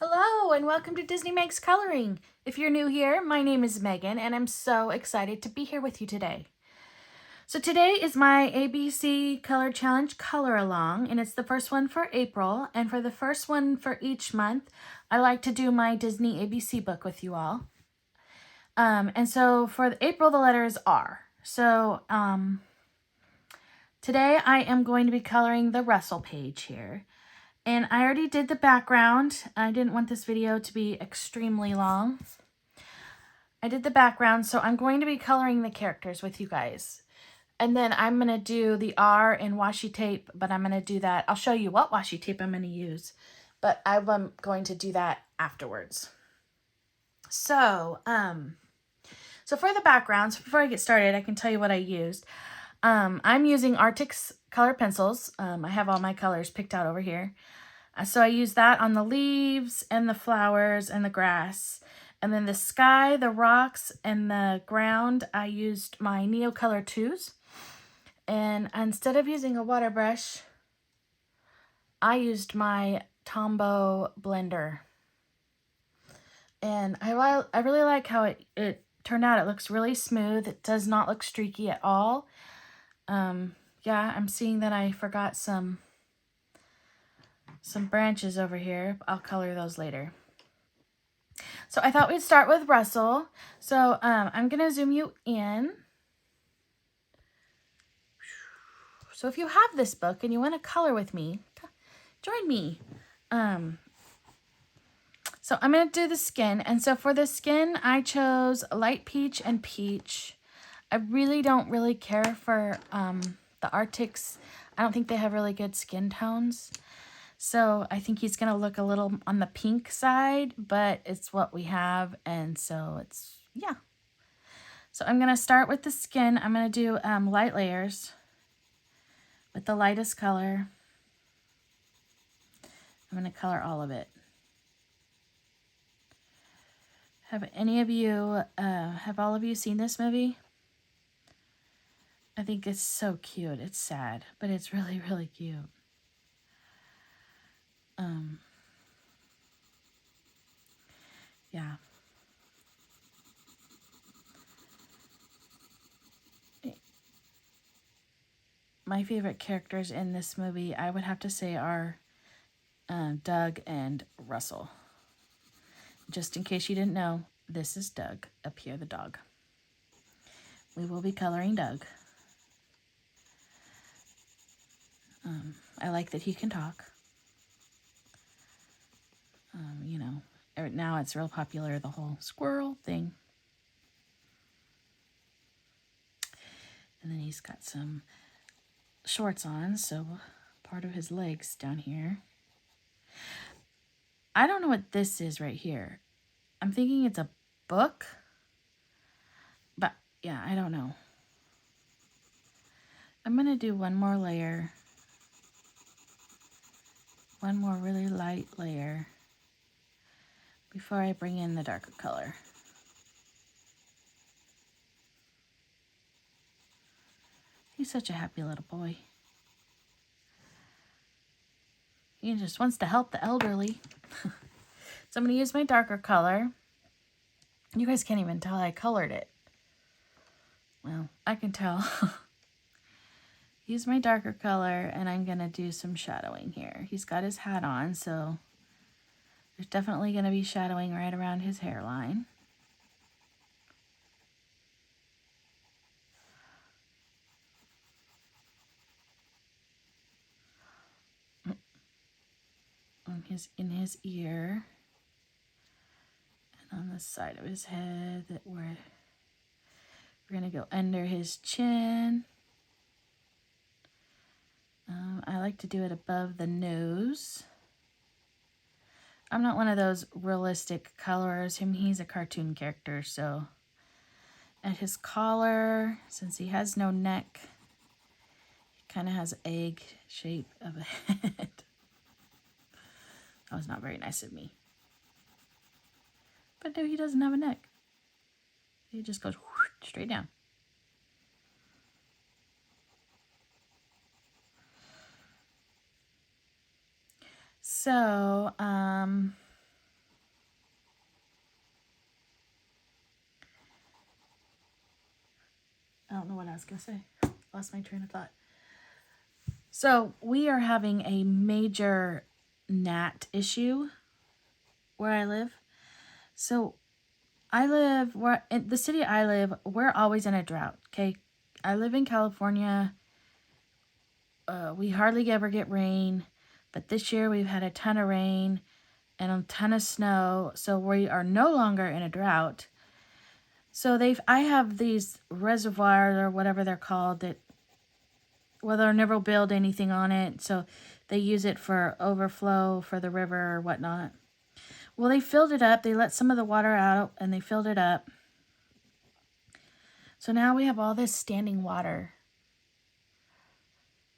Hello and welcome to Disney Makes Coloring. If you're new here, my name is Megan and I'm so excited to be here with you today. So today is my ABC Color Challenge Color Along, and it's the first one for April. And for the first one for each month, I like to do my Disney ABC book with you all. And so for April, the letter is R. So today I am going to be coloring the Russell page here. And I already did the background. I didn't want this video to be extremely long. I did the background, so I'm going to be coloring the characters with you guys. And then I'm going to do the R in washi tape, but I'm going to do that. I'll show you what washi tape I'm going to use, but I'm going to do that afterwards. So, so for the backgrounds, before I get started, I can tell you what I used. I'm using Arctic's color pencils. I have all my colors picked out over here. So I use that on the leaves and the flowers and the grass. And then the sky, the rocks, and the ground, I used my Neocolor 2s. And instead of using a water brush, I used my Tombow blender. And I really like how it turned out. It looks really smooth. It does not look streaky at all. Yeah, I'm seeing that I forgot some branches over here. I'll color those later. So I thought we'd start with Russell. So I'm going to zoom you in. So if you have this book and you want to color with me, join me. So I'm going to do the skin. And so for the skin, I chose light peach and peach. I really don't care for the Arctics. I don't think they have really good skin tones. So I think he's going to look a little on the pink side, but it's what we have. And so it's, yeah. So I'm going to start with the skin. I'm going to do light layers with the lightest color. I'm going to color all of it. Have any of you, have all of you seen this movie? I think it's so cute. It's sad, but it's really, really cute. Yeah. My favorite characters in this movie, I would have to say, are Doug and Russell. Just in case you didn't know, this is Doug, up here the dog. We will be coloring Doug. I like that he can talk. You know, now it's real popular, the whole squirrel thing. And then he's got some shorts on, so part of his legs down here. I don't know what this is right here. I'm thinking it's a book, but yeah, I don't know. I'm going to do one more layer. One more really light layer before I bring in the darker color. He's such a happy little boy. He just wants to help the elderly. So I'm going to use my darker color. You guys can't even tell I colored it. Well, I can tell. Use my darker color, and I'm going to do some shadowing here. He's got his hat on, so there's definitely going to be shadowing right around his hairline. In his ear. And on the side of his head that we're going to go under his chin. I like to do it above the nose. I'm not one of those realistic colorers. He's a cartoon character, so at his collar, since he has no neck, he kind of has an egg shape of a head. That was not very nice of me. But no, he doesn't have a neck. He just goes straight down. So, don't know what I was going to say. Lost my train of thought. So we are having a major gnat issue where I live. So I live where in the city I live, we're always in a drought. Okay. I live in California. We hardly ever get rain, but this year we've had a ton of rain and a ton of snow. So we are no longer in a drought. So I have these reservoirs or whatever they're called that, well, they'll never build anything on it. So they use it for overflow for the river or whatnot. Well, they filled it up. They let some of the water out and they filled it up. So now we have all this standing water.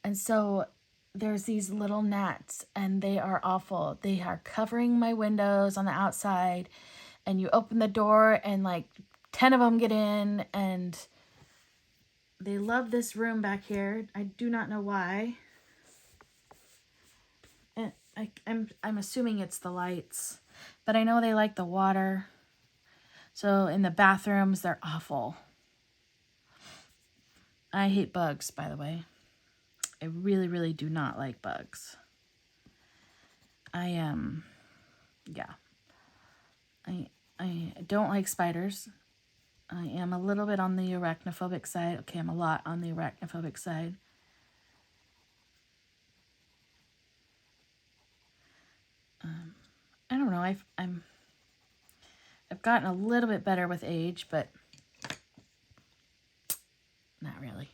And so there's these little gnats and they are awful. They are covering my windows on the outside. And you open the door and like 10 of them get in and they love this room back here. I do not know why. And I'm assuming it's the lights, but I know they like the water. So in the bathrooms, they're awful. I hate bugs, by the way. I really, really do not like bugs. I don't like spiders. I am a little bit on the arachnophobic side. Okay, I'm a lot on the arachnophobic side. I don't know. I've gotten a little bit better with age, but not really.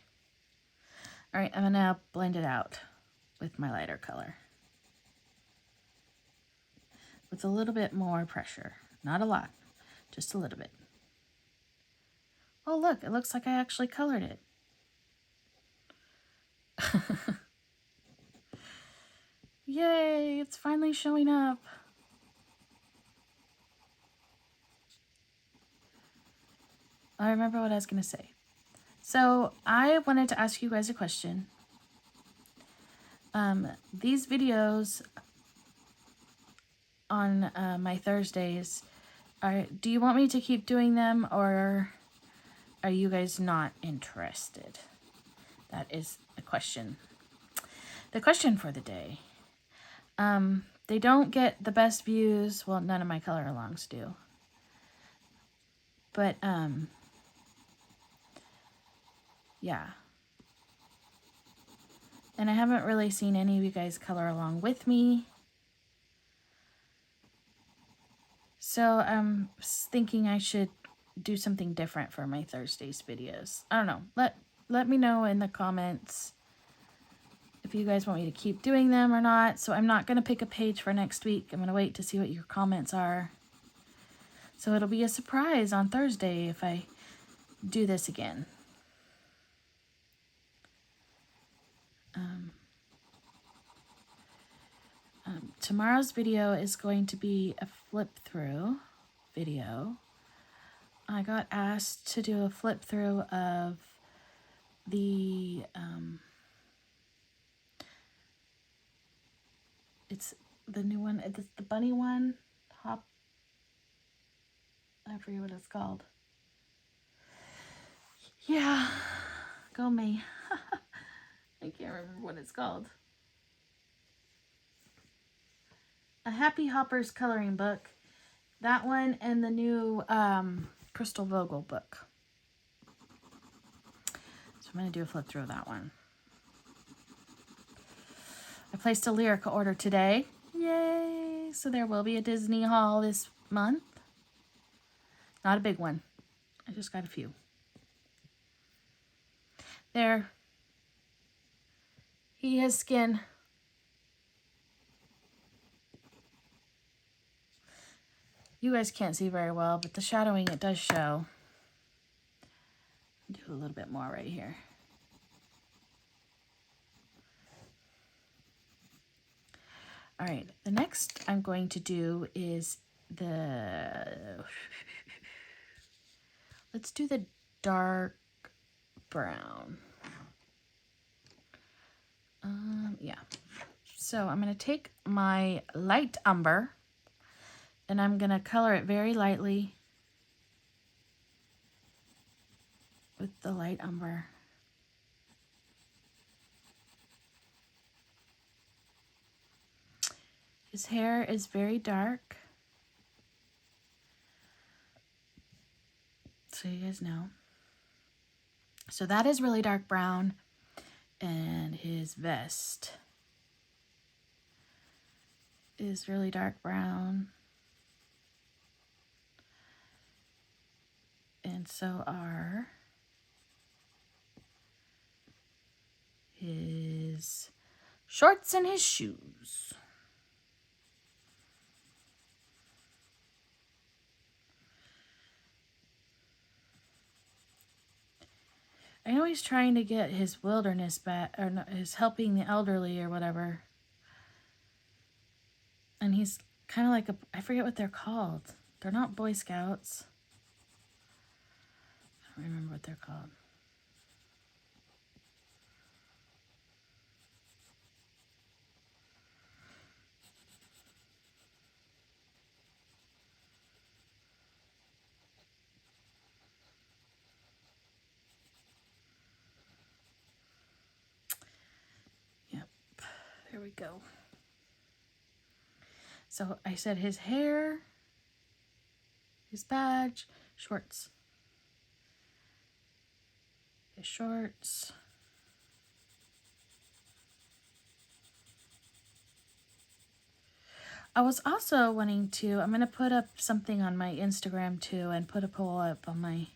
All right, I'm gonna now blend it out with my lighter color with a little bit more pressure. Not a lot, just a little bit. Oh, look, it looks like I actually colored it. Yay, it's finally showing up. I remember what I was going to say. So I wanted to ask you guys a question. These videos on my Thursdays, do you want me to keep doing them or are you guys not interested? That is the question. The question for the day. They don't get the best views. Well, none of my color alongs do. But, yeah. And I haven't really seen any of you guys color along with me. So I'm thinking I should do something different for my Thursdays videos. I don't know. Let me know in the comments if you guys want me to keep doing them or not. So I'm not going to pick a page for next week. I'm going to wait to see what your comments are. So it'll be a surprise on Thursday if I do this again. Tomorrow's video is going to be a flip through video. I got asked to do a flip through of the it's the new one, it's the bunny one, I forget what it's called. Yeah, go me. I can't remember what it's called. A Happy Hoppers coloring book. That one and the new Crystal Vogel book. So I'm going to do a flip through of that one. I placed a Lyrica order today. Yay! So there will be a Disney haul this month. Not a big one. I just got a few. There. He has skin. You guys can't see very well, but the shadowing, it does show. Do a little bit more right here. All right, the next I'm going to do is let's do the dark brown. Yeah. So I'm going to take my light umber and I'm going to color it very lightly with the light umber. His hair is very dark, so you guys know. So that is really dark brown, and his vest is really dark brown, and so are his shorts and his shoes. I know he's trying to get his wilderness back, or no, his helping the elderly or whatever. And he's kind of like a, I forget what they're called. They're not Boy Scouts. I don't remember what they're called. Yep, there we go. So I said his hair, his badge, shorts. His shorts. I was also wanting to, I'm going to put up something on my Instagram too, and put a poll up on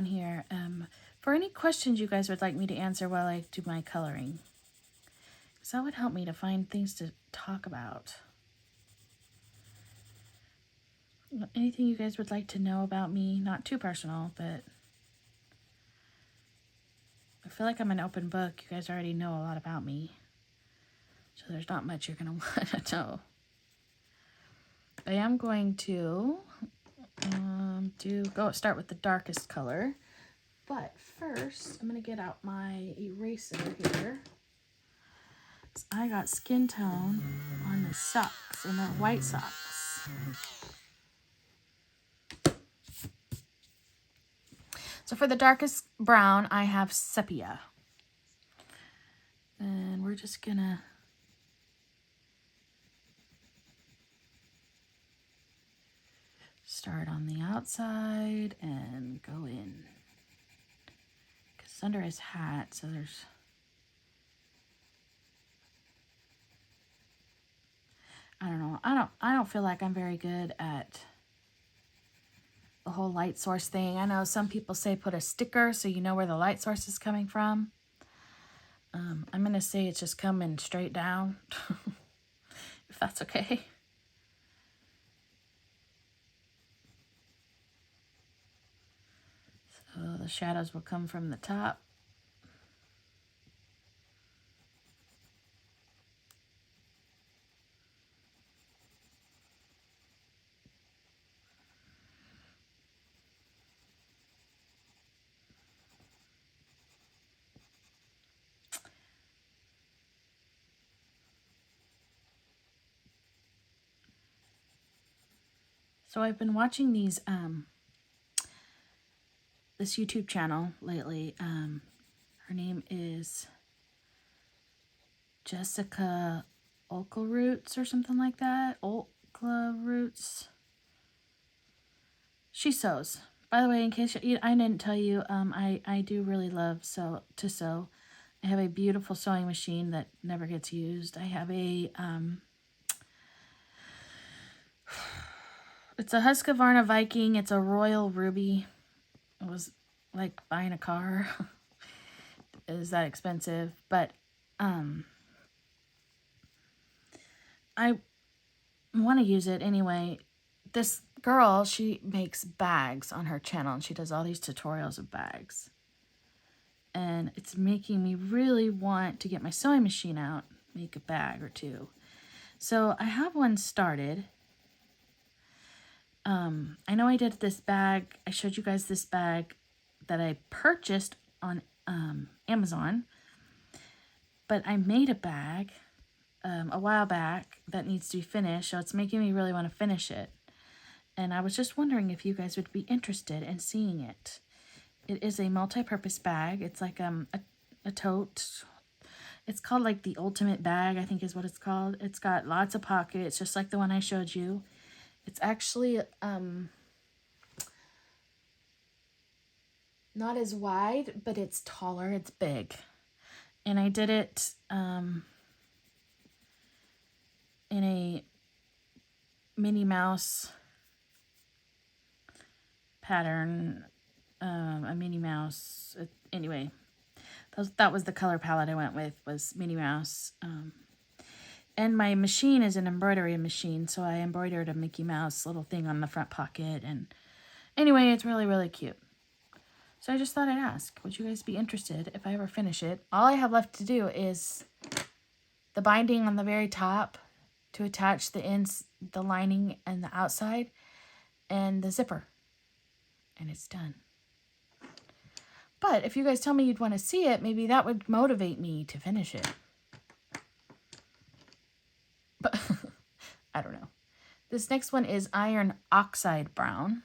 here for any questions you guys would like me to answer while I do my coloring. Because that would help me to find things to talk about. Anything you guys would like to know about me, not too personal, but I feel like I'm an open book. You guys already know a lot about me, so there's not much you're going to want to know. I am going to start with the darkest color, but first I'm going to get out my eraser here. So I got skin tone on the socks, and they're white socks. So for the darkest brown, I have sepia. And we're just gonna start on the outside and go in. Because under his hat, so there's... I don't know. I don't feel like I'm very good at the whole light source thing. I know some people say put a sticker so you know where the light source is coming from. I'm going to say it's just coming straight down, if that's okay. So the shadows will come from the top. So I've been watching these, this YouTube channel lately. Her name is Jessica Olklroots or something like that. Olklroots. She sews. By the way, in case I didn't tell you, I do really love to sew. I have a beautiful sewing machine that never gets used. I have a it's a Husqvarna Viking. It's a Royal Ruby. It was like buying a car. It is that expensive, but I want to use it anyway. This girl, she makes bags on her channel, and she does all these tutorials of bags. And it's making me really want to get my sewing machine out, make a bag or two. So I have one started. I know I did this bag. I showed you guys this bag that I purchased on Amazon. But I made a bag a while back that needs to be finished. So it's making me really want to finish it. And I was just wondering if you guys would be interested in seeing it. It is a multi-purpose bag. It's like a tote. It's called like the ultimate bag, I think is what it's called. It's got lots of pockets, just like the one I showed you. It's actually not as wide, but it's taller. It's big. And I did it in a Minnie Mouse pattern, a Minnie Mouse. Anyway, that was the color palette I went with, was Minnie Mouse. And my machine is an embroidery machine, so I embroidered a Mickey Mouse little thing on the front pocket. And anyway, it's really, really cute. So I just thought I'd ask, would you guys be interested if I ever finish it? All I have left to do is the binding on the very top to attach the ends, the lining and the outside, and the zipper. And it's done. But if you guys tell me you'd want to see it, maybe that would motivate me to finish it. But I don't know. This next one is Iron Oxide Brown.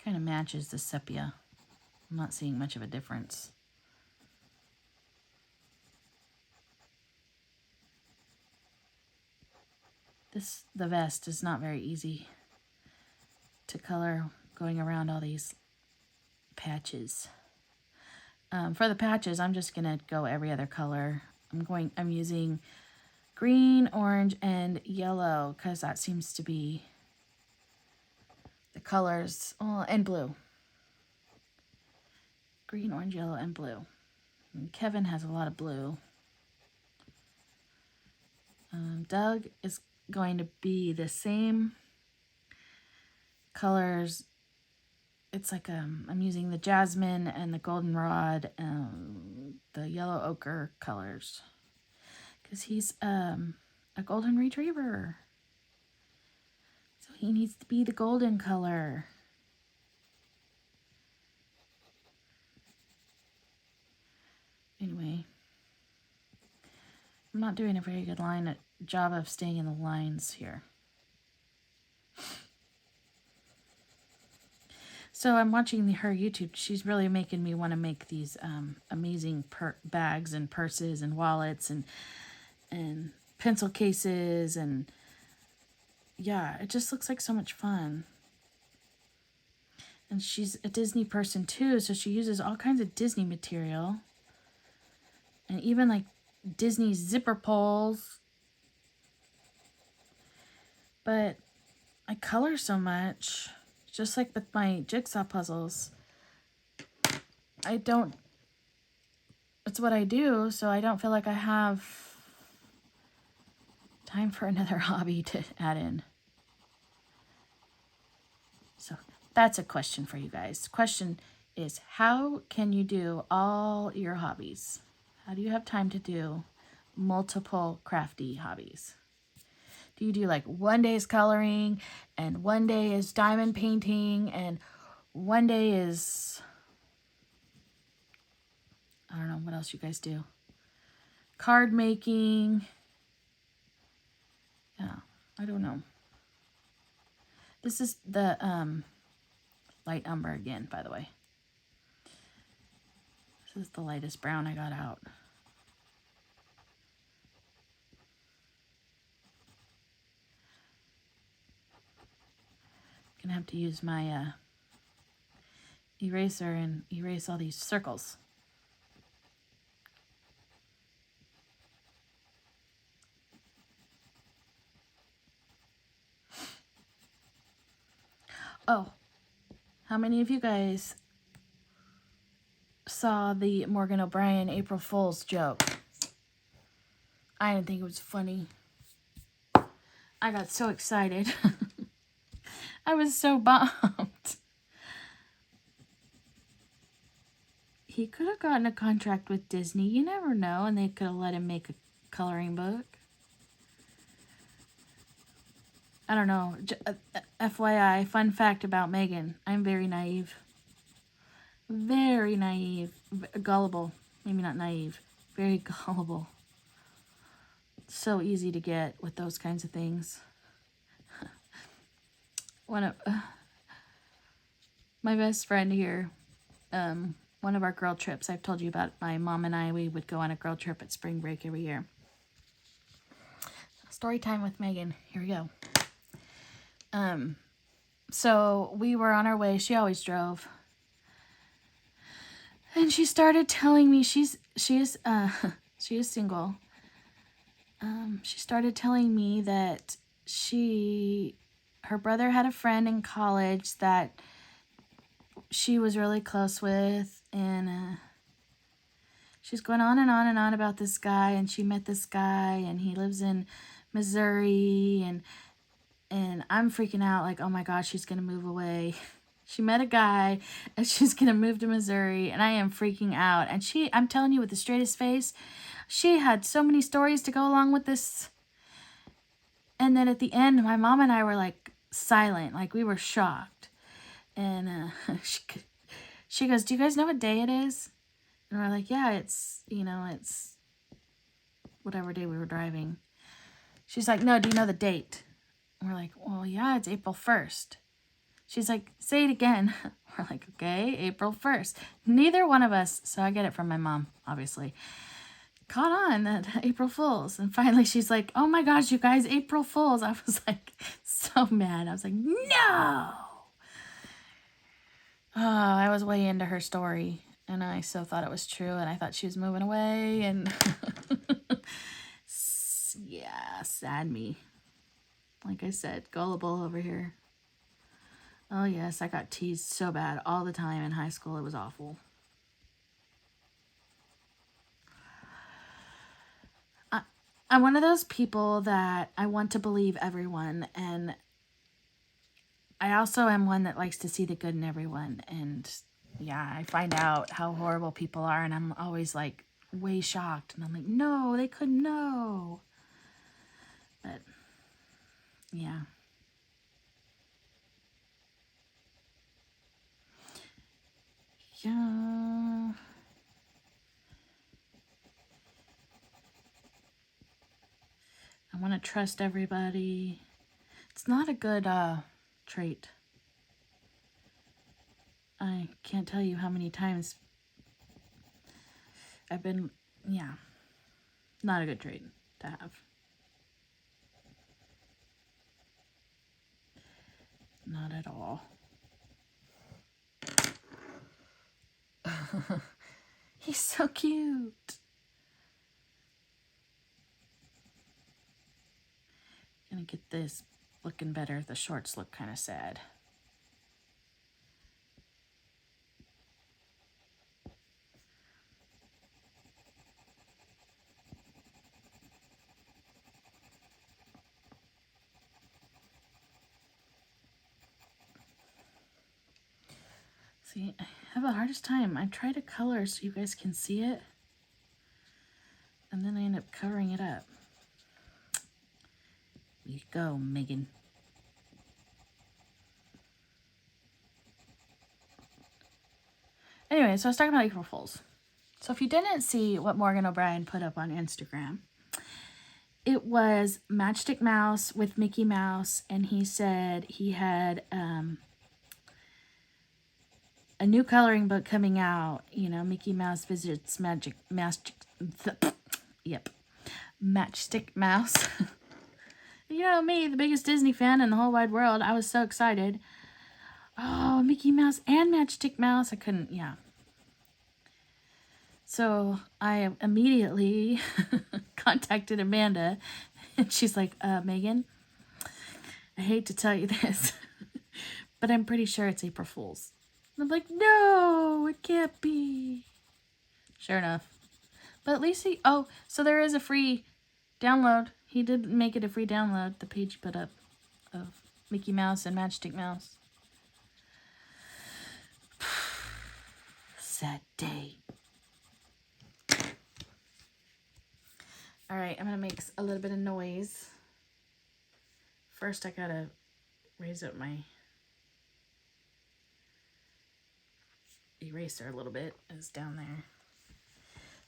Kind of matches the sepia. I'm not seeing much of a difference. The vest is not very easy to color, going around all these patches. For the patches, I'm just gonna go every other color. I'm using green, orange, and yellow because that seems to be the colors. Oh, and blue. Green, orange, yellow, and blue. And Kevin has a lot of blue. Doug is going to be the same colors. It's like I'm using the jasmine and the goldenrod, the yellow ochre colors, because he's a golden retriever, so he needs to be the golden color. Anyway, I'm not doing a very good job of staying in the lines here. So I'm watching her YouTube. She's really making me want to make these amazing bags and purses and wallets and pencil cases, and yeah, it just looks like so much fun. And she's a Disney person too, so she uses all kinds of Disney material. And even like Disney zipper pulls. But I color so much, just like with my jigsaw puzzles. It's what I do, so I don't feel like I have time for another hobby to add in. So that's a question for you guys. Question is, how can you do all your hobbies? How do you have time to do multiple crafty hobbies? Do you do like one day is coloring, and one day is diamond painting, and one day is, I don't know what else you guys do, card making? Yeah, I don't know. This is the light umber again, by the way. This is the lightest brown I got out. Gonna have to use my eraser and erase all these circles. Oh, how many of you guys saw the Morgan O'Brien April Fool's joke? I didn't think it was funny. I got so excited. I was so bummed. He could have gotten a contract with Disney. You never know. And they could have let him make a coloring book. I don't know. FYI, fun fact about Megan. I'm very naive. Very naive. Gullible. Maybe not naive. Very gullible. so easy to get with those kinds of things. One of my best friend here, one of our girl trips, I've told you about, my mom and I, we would go on a girl trip at spring break every year. Story time with Megan. Here we go. So we were on our way. She always drove. And she started telling me she is single. She started telling me that her brother had a friend in college that she was really close with, and she's going on and on and on about this guy, and she met this guy, and he lives in Missouri, and I'm freaking out like, oh my gosh, she's gonna move away. She met a guy and she's gonna move to Missouri, and I am freaking out. And I'm telling you, with the straightest face, she had so many stories to go along with this. And then at the end, my mom and I were like silent, like we were shocked. And she goes, do you guys know what day it is? And we're like, yeah, it's whatever day we were driving. She's like, no, do you know the date? And we're like, well, yeah, it's April 1st. She's like, say it again. We're like, okay, April 1st. Neither one of us, so I get it from my mom, obviously, caught on that April Fools. And finally she's like, oh my gosh, you guys, April Fools. I was like so mad. I was like, no. Oh, I was way into her story, and I so thought it was true, and I thought she was moving away, and yeah, sad me. Like I said, gullible over here. Oh yes, I got teased so bad all the time in high school. It was awful. I'm one of those people that I want to believe everyone, and I also am one that likes to see the good in everyone. And yeah, I find out how horrible people are, and I'm always like way shocked, and I'm like, no, they couldn't know. But yeah. Yeah. I want to trust everybody. It's not a good trait. I can't tell you how many times I've been, yeah, not a good trait to have. Not at all. He's so cute. Gonna get this looking better. The shorts look kind of sad. See, I have the hardest time. I try to color so you guys can see it, and then I end up covering it up. You go, Megan. Anyway, so I was talking about April Fools. So if you didn't see what Morgan O'Brien put up on Instagram, it was Matchstick Mouse with Mickey Mouse, and he said he had a new coloring book coming out. You know, Mickey Mouse visits Matchstick Mouse. You know me, the biggest Disney fan in the whole wide world. I was so excited. Oh, Mickey Mouse and Matchstick Mouse. I couldn't, yeah. So I immediately contacted Amanda, and she's like, Megan, I hate to tell you this, but I'm pretty sure it's April Fool's. And I'm like, no, it can't be. Sure enough. But at least so there is a free download. He did make it a free download, the page he put up of Mickey Mouse and Matchstick Mouse. Sad day. All right, I'm going to make a little bit of noise. First, I got to raise up my eraser a little bit. It's down there.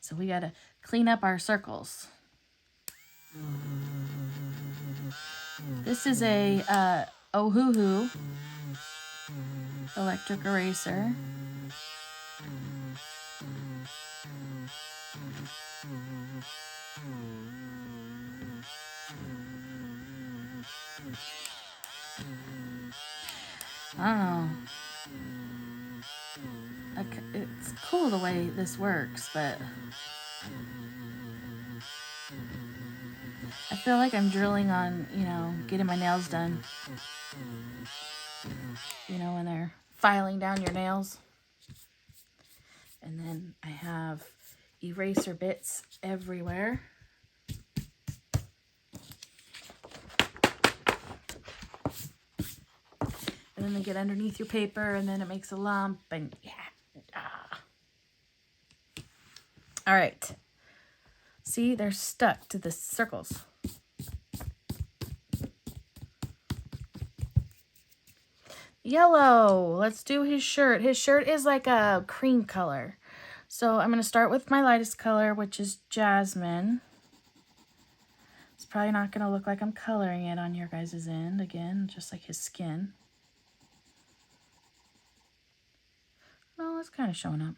So we got to clean up our circles. This is a Ohuhu electric eraser. I don't know. It's cool the way this works, but I feel like I'm drilling on, you know, getting my nails done. You know, when they're filing down your nails. And then I have eraser bits everywhere. And then they get underneath your paper, and then it makes a lump, and yeah. All right. See, they're stuck to the circles. Yellow. Let's do his shirt. His shirt is like a cream color. So I'm going to start with my lightest color, which is Jasmine. It's probably not going to look like I'm coloring it on your guys' end. Again, just like his skin. Well, it's kind of showing up.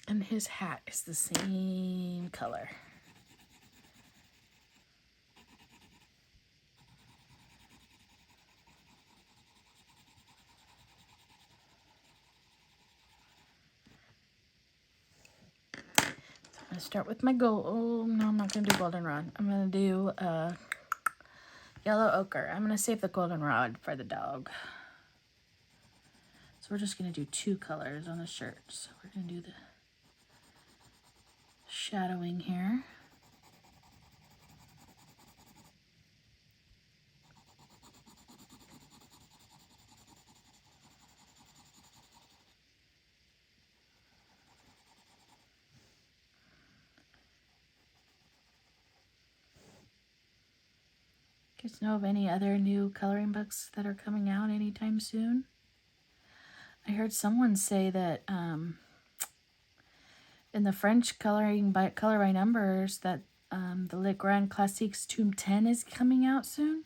And his hat is the same color. I'm going to start with my gold. Oh, no, I'm not going to do goldenrod. I'm going to do yellow ochre. I'm going to save the goldenrod for the dog. So we're just going to do 2 colors on the shirt. So we're going to do the shadowing here. Guys know of any other new coloring books that are coming out anytime soon? I heard someone say that in the French coloring by color by numbers that the Le Grand Classiques Tome 10 is coming out soon.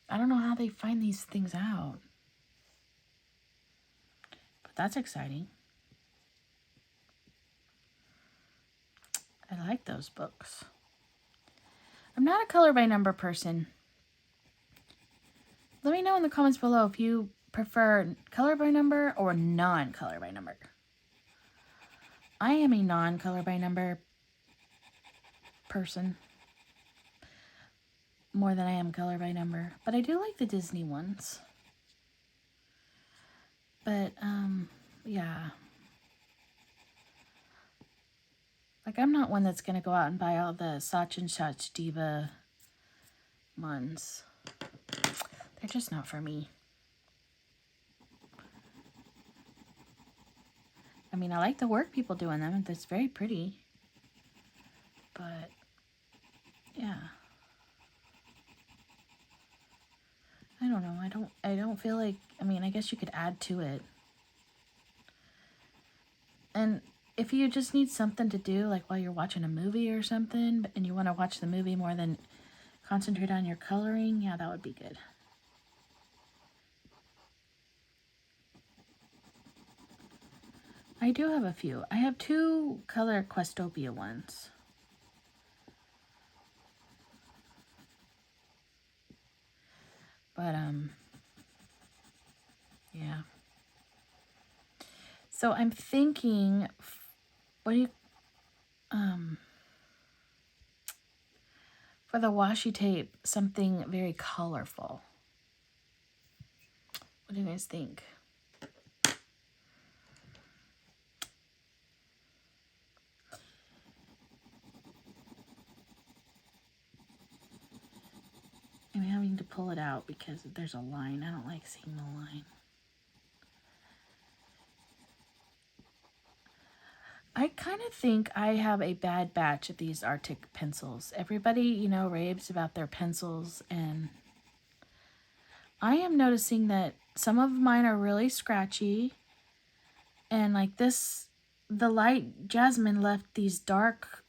I don't know how they find these things out, but that's exciting. I like those books. I'm not a color by number person. Let me know in the comments below if you prefer color by number or non-color by number. I am a non-color by number person more than I am color by number, but I do like the Disney ones. But yeah, like I'm not one that's gonna go out and buy all the Sach and Sach Diva ones. They're just not for me. I mean, I like the work people do in them. It's very pretty. But yeah. I don't know. I don't feel like, I mean, I guess you could add to it. And if you just need something to do, like while you're watching a movie or something, and you want to watch the movie more than concentrate on your coloring, yeah, that would be good. I do have a few. I have 2 color Questopia ones. But, yeah. So I'm thinking, what do you, for the washi tape, something very colorful. What do you guys think? I'm having to pull it out because there's a line. I don't like seeing the line. I kind of think I have a bad batch of these Arctic pencils. Everybody, you know, raves about their pencils, and I am noticing that some of mine are really scratchy, and like this, the light jasmine left these dark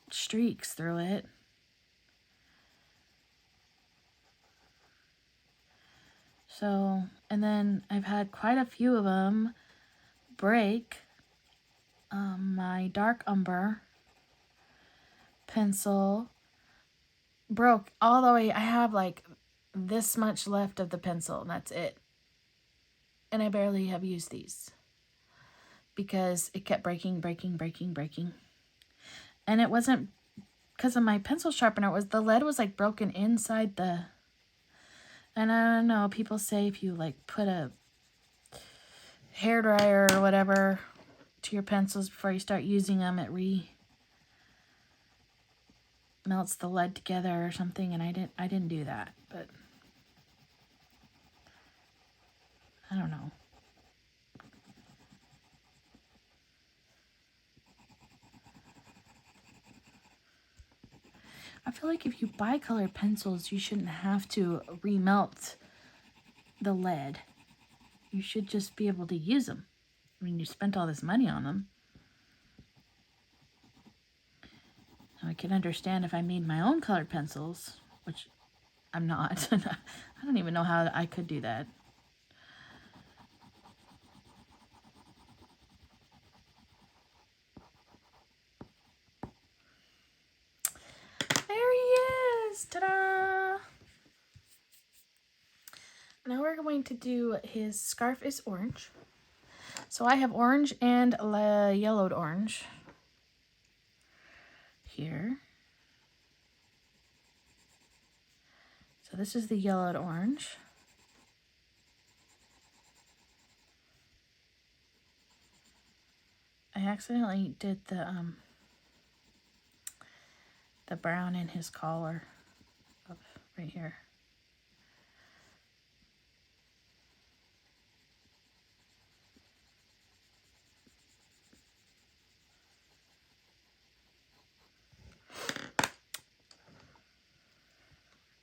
streaks through it. So, and then I've had quite a few of them break. My dark umber pencil broke all the way. I have like this much left of the pencil, and that's it. And I barely have used these because it kept breaking. And it wasn't because of my pencil sharpener. It was the lead was like broken inside the... And I don't know, people say if you like put a hairdryer or whatever to your pencils before you start using them, it melts the lead together or something, and I didn't do that, but I don't know. I feel like if you buy colored pencils, you shouldn't have to remelt the lead. You should just be able to use them. I mean, you spent all this money on them. Now, I can understand if I made my own colored pencils, which I'm not. I don't even know how I could do that. There he is! Ta-da! Now we're going to do his scarf is orange. So I have orange and yellowed orange here. So this is the yellowed orange. I accidentally did the brown in his collar up right here.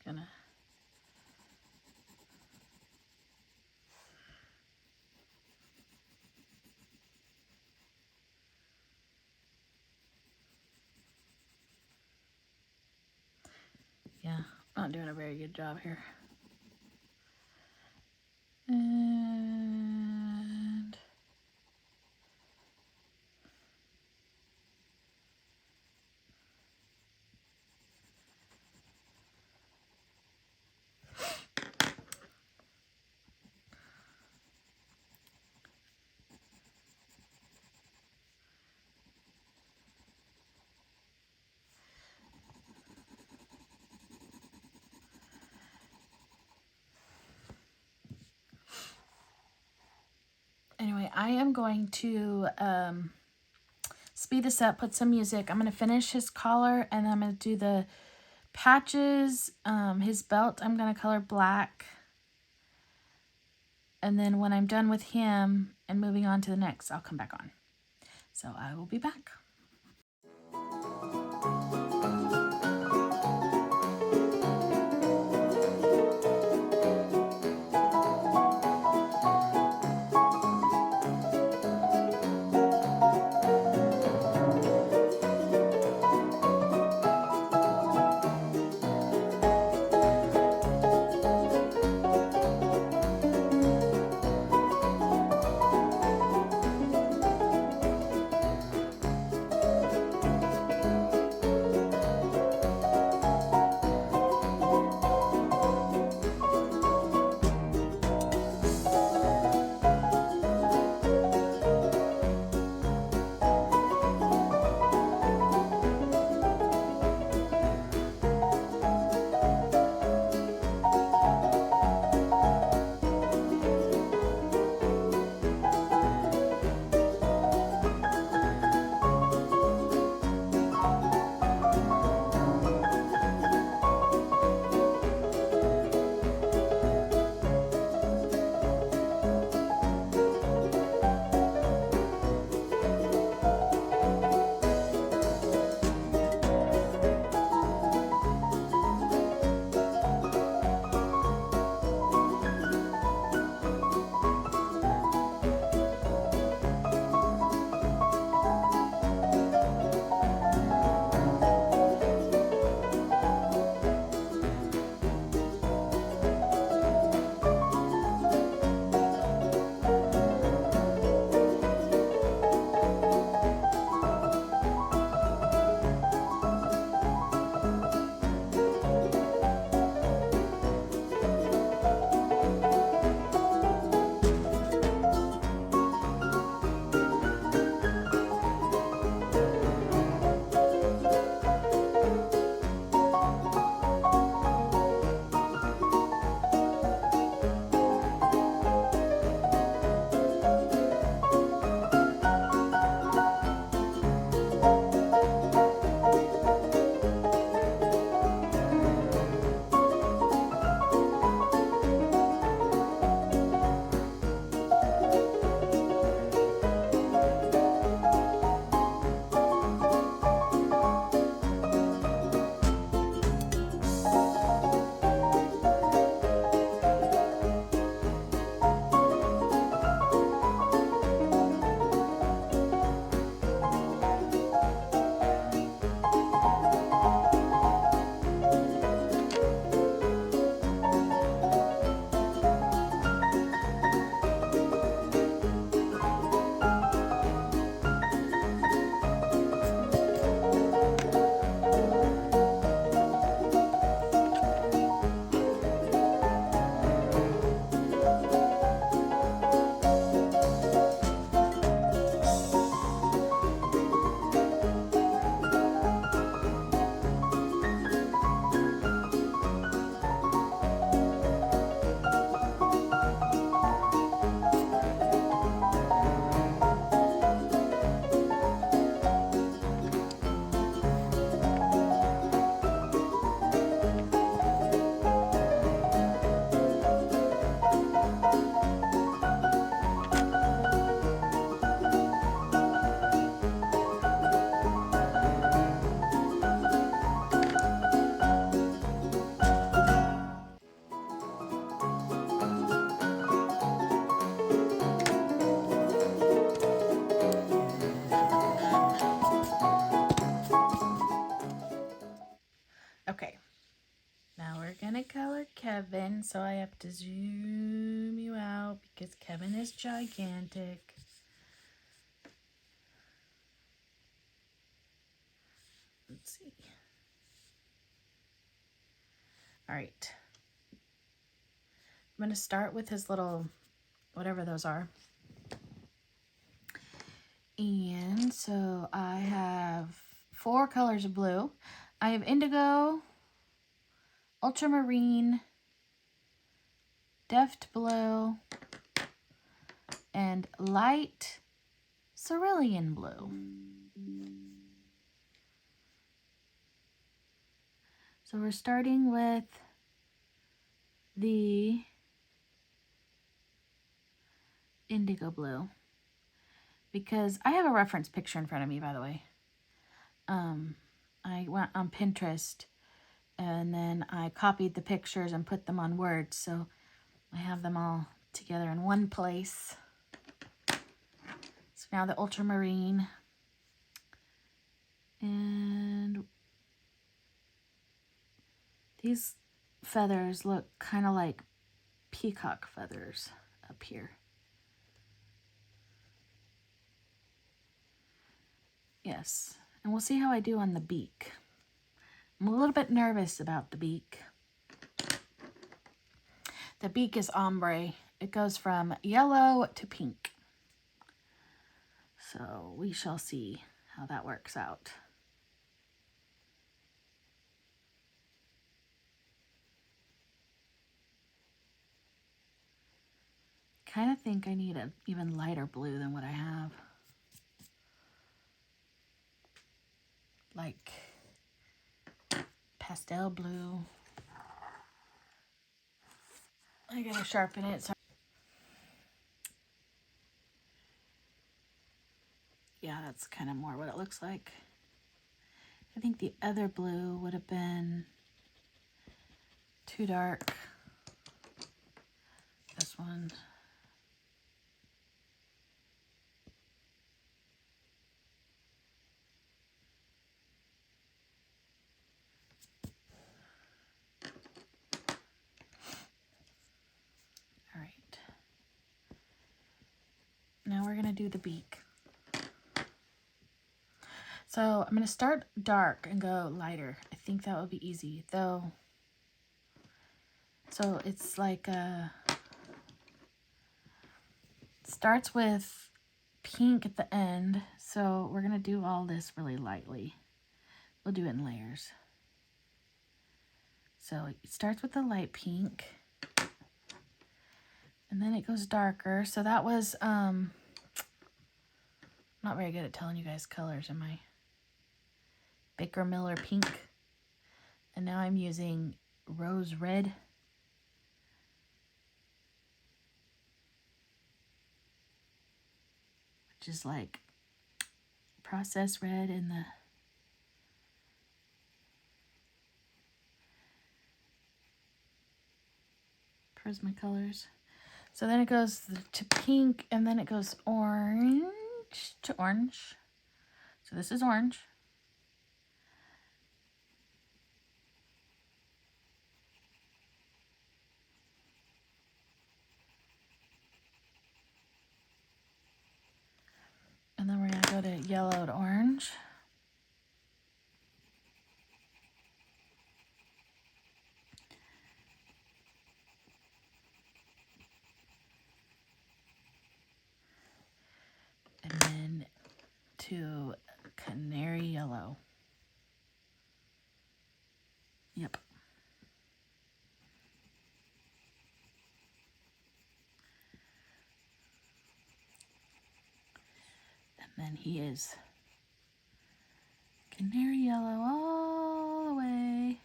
Gonna yeah, not doing a very good job here. And anyway, I am going to speed this up, put some music. I'm going to finish his collar, and I'm going to do the patches. His belt, I'm going to color black. And then when I'm done with him and moving on to the next, I'll come back on. So I will be back. Kevin, so I have to zoom you out because Kevin is gigantic. Let's see. All right. I'm going to start with his little, whatever those are. And so I have 4 colors of blue. I have indigo, ultramarine, deft blue, and light cerulean blue. So we're starting with the indigo blue because I have a reference picture in front of me, by the way. I went on Pinterest and then I copied the pictures and put them on Word, so I have them all together in one place. So now the ultramarine, and these feathers look kind of like peacock feathers up here. Yes, and we'll see how I do on the beak. I'm a little bit nervous about the beak. The beak is ombre. It goes from yellow to pink. So we shall see how that works out. Kind of think I need an even lighter blue than what I have. Like pastel blue. I gotta sharpen it. So yeah, that's kind of more what it looks like. I think the other blue would have been too dark. This one. All right. Now we're gonna do the beak. So I'm gonna start dark and go lighter. I think that would be easy, though. So it's like starts with pink at the end. So we're gonna do all this really lightly. We'll do it in layers. So it starts with the light pink, and then it goes darker. So that was not very good at telling you guys colors, am I? Baker Miller pink, and now I'm using rose red. Which is like processed red in the Prismacolors. So then it goes to pink, and then it goes orange to orange. So this is orange. And then we're going to go to yellow to orange. And then to canary yellow. Yep. And then he is canary yellow all the way.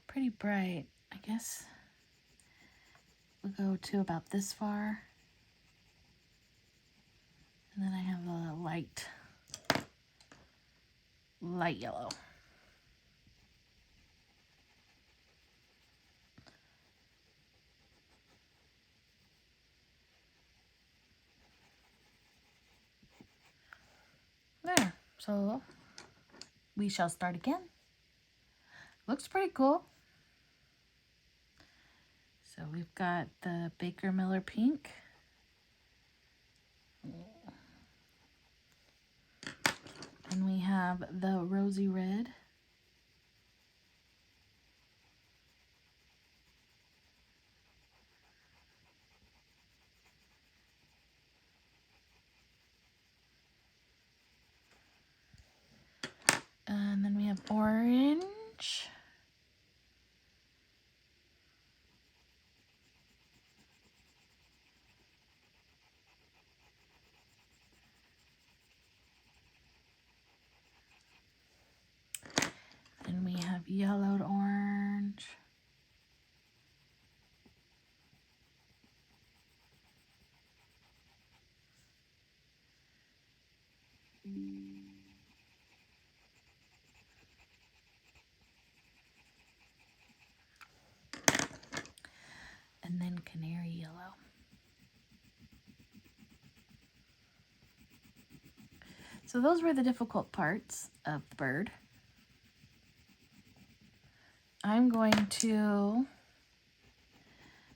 Pretty bright. I guess we'll go to about this far. And then I have a light yellow. There. So we shall start again. Looks pretty cool. So we've got the Baker Miller pink. And we have the rosy red. And then we have orange. And we have yellowed orange. And then canary yellow. So those were the difficult parts of the bird. I'm going to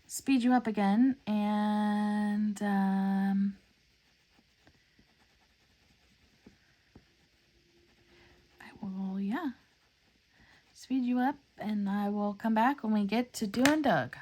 speed you up again and I will, speed you up and I will come back when we get to doing Doug.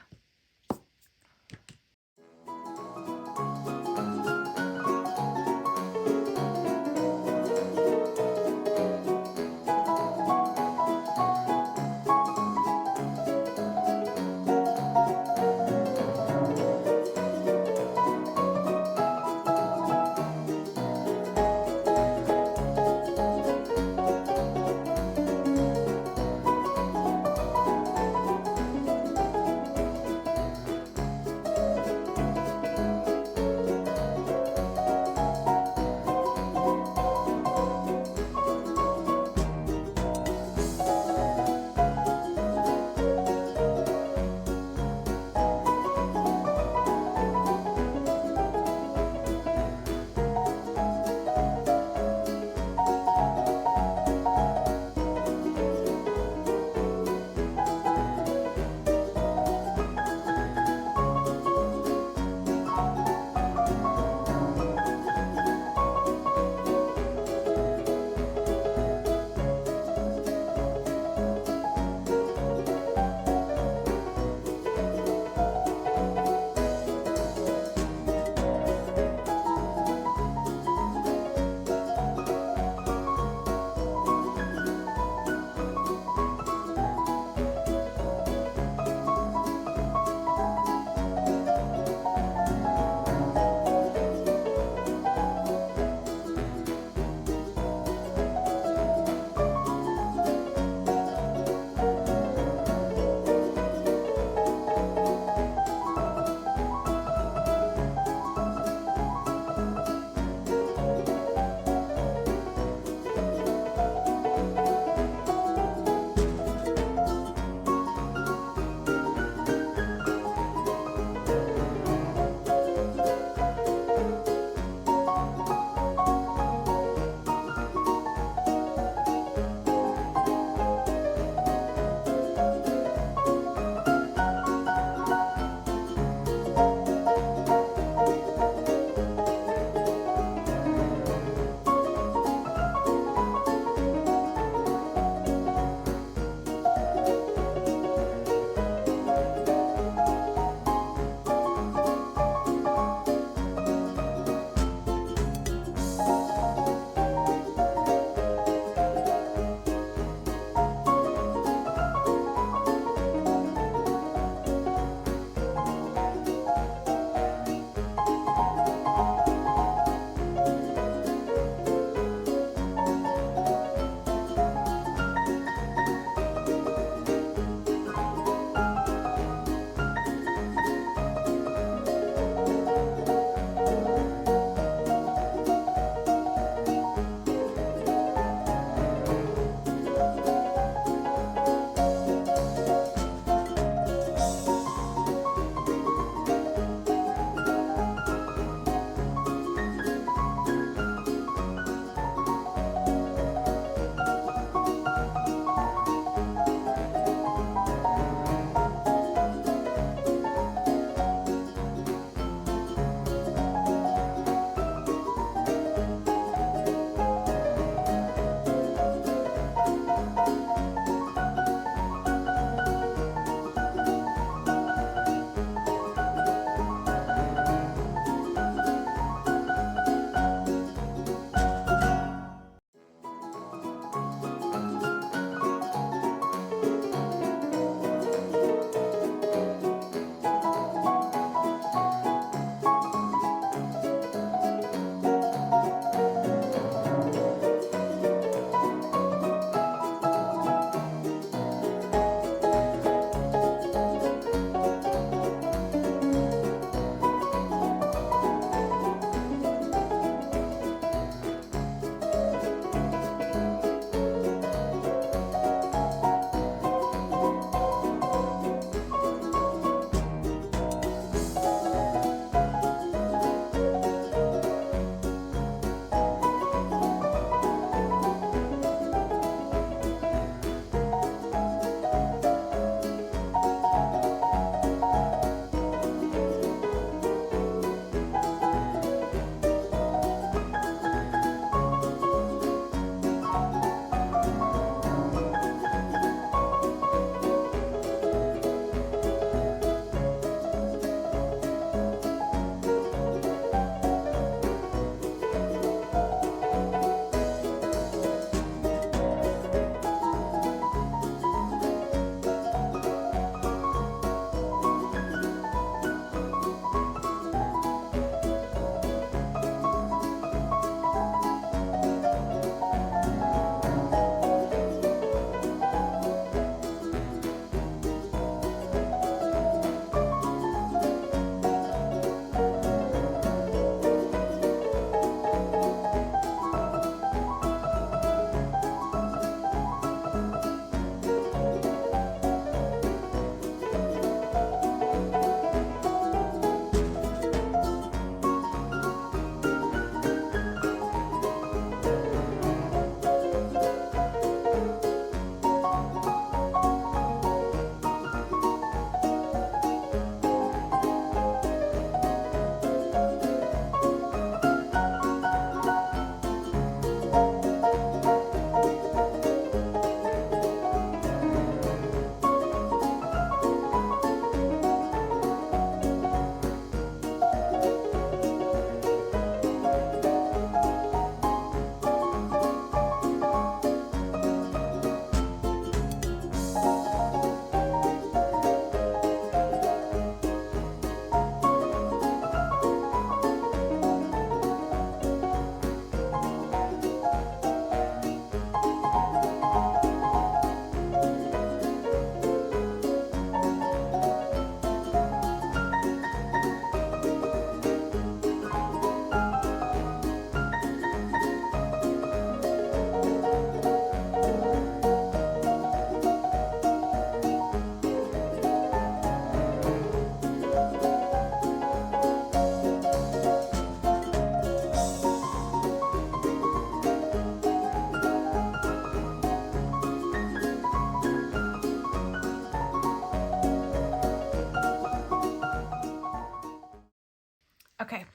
Okay,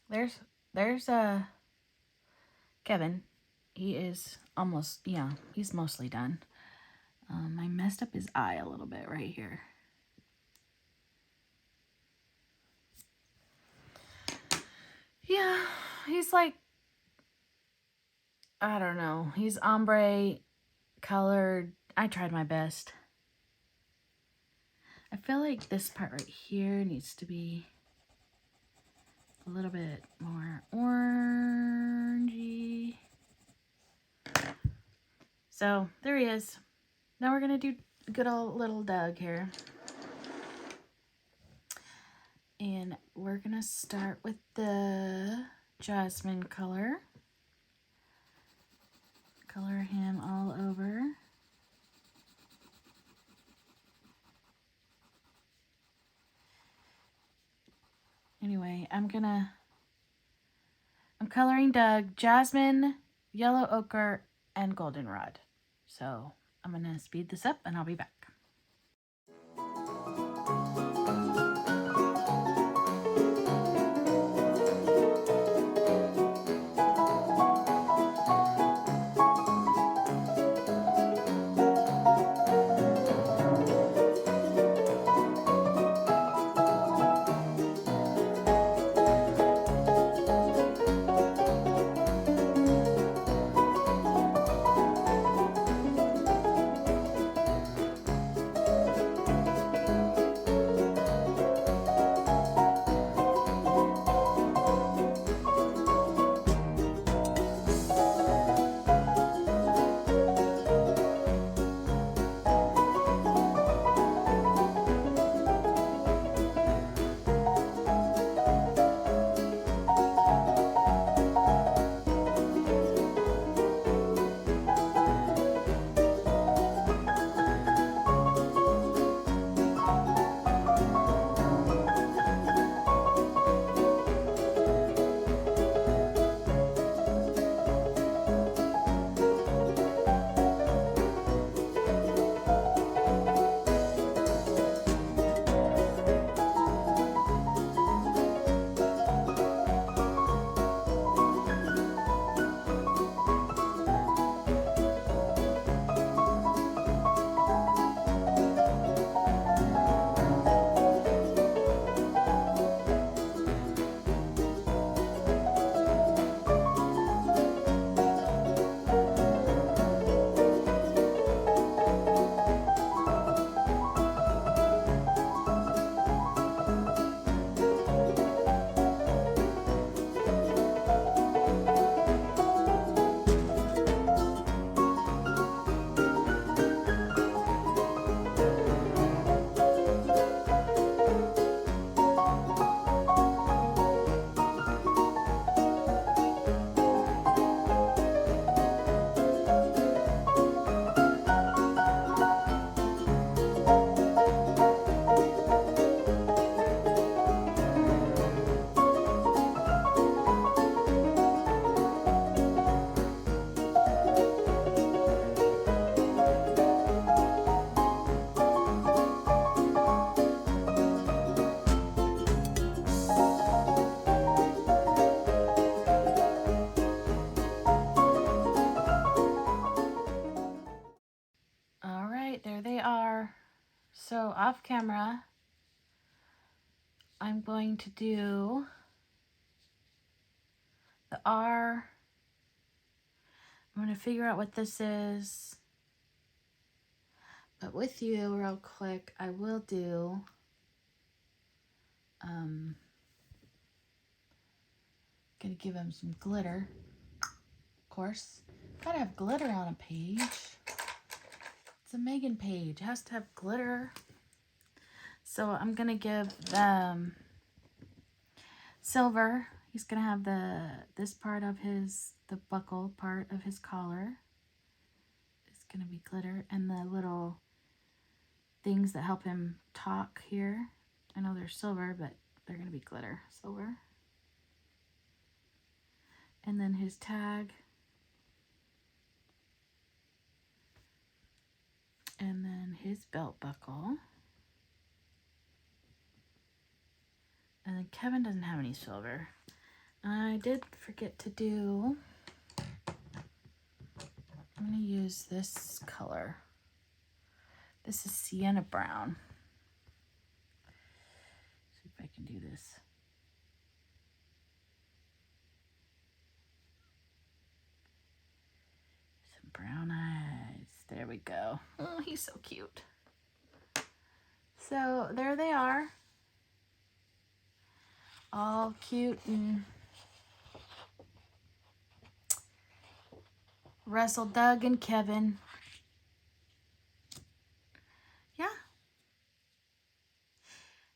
there's Kevin. He is almost, yeah, he's mostly done. I messed up his eye a little bit right here. Yeah, he's like, I don't know. He's ombre colored. I tried my best. I feel like this part right here needs to be a little bit more orangey. So there he is. Now we're gonna do good old little Doug here. And we're gonna start with the jasmine color. Color him all over. Anyway, I'm coloring Doug jasmine, yellow ochre, and goldenrod. So I'm gonna speed this up and I'll be back. All right, there they are. So off camera, I'm going to do the R. I'm going to figure out what this is. But with you real quick, I will do gonna give him some glitter. Of course, gotta have glitter on a page. It's a Megan page, it has to have glitter. So I'm gonna give them silver. He's gonna have this part of the buckle part of his collar. It's gonna be glitter, and the little things that help him talk here. I know they're silver, but they're gonna be glitter silver. And then his tag. And then his belt buckle. And then Kevin doesn't have any silver. I did forget to do, I'm going to use this color. This is Sienna Brown. See if I can do this. Some brown eyes. There we go. Oh, he's so cute. So there they are. All cute and Russell, Doug, and Kevin. Yeah.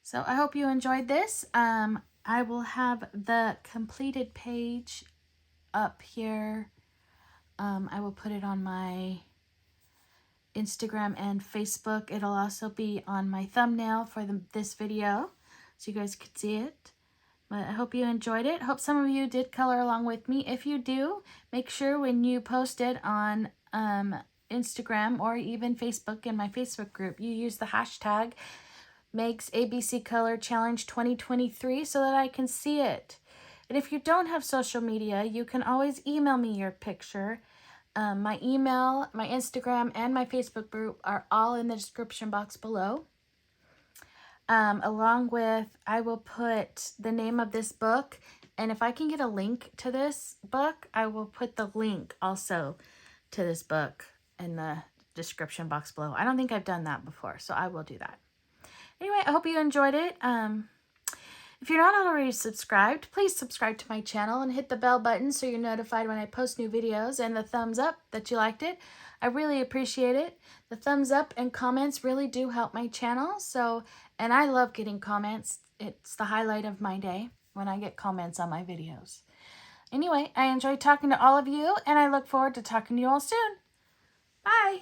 So I hope you enjoyed this. I will have the completed page up here. I will put it on my Instagram and Facebook. It'll also be on my thumbnail for this video, so you guys could see it. But I hope you enjoyed it. Hope some of you did color along with me. If you do, make sure when you post it on Instagram or even Facebook in my Facebook group, you use the hashtag Meg's ABC Color Challenge 2023 so that I can see it. And if you don't have social media, you can always email me your picture. My email, my Instagram, and my Facebook group are all in the description box below. Along with, I will put the name of this book, and if I can get a link to this book, I will put the link also to this book in the description box below. I don't think I've done that before, so I will do that. Anyway, I hope you enjoyed it. If you're not already subscribed, please subscribe to my channel and hit the bell button so you're notified when I post new videos, and the thumbs up that you liked it. I really appreciate it. The thumbs up and comments really do help my channel. And I love getting comments. It's the highlight of my day when I get comments on my videos. Anyway, I enjoyed talking to all of you, and I look forward to talking to you all soon. Bye.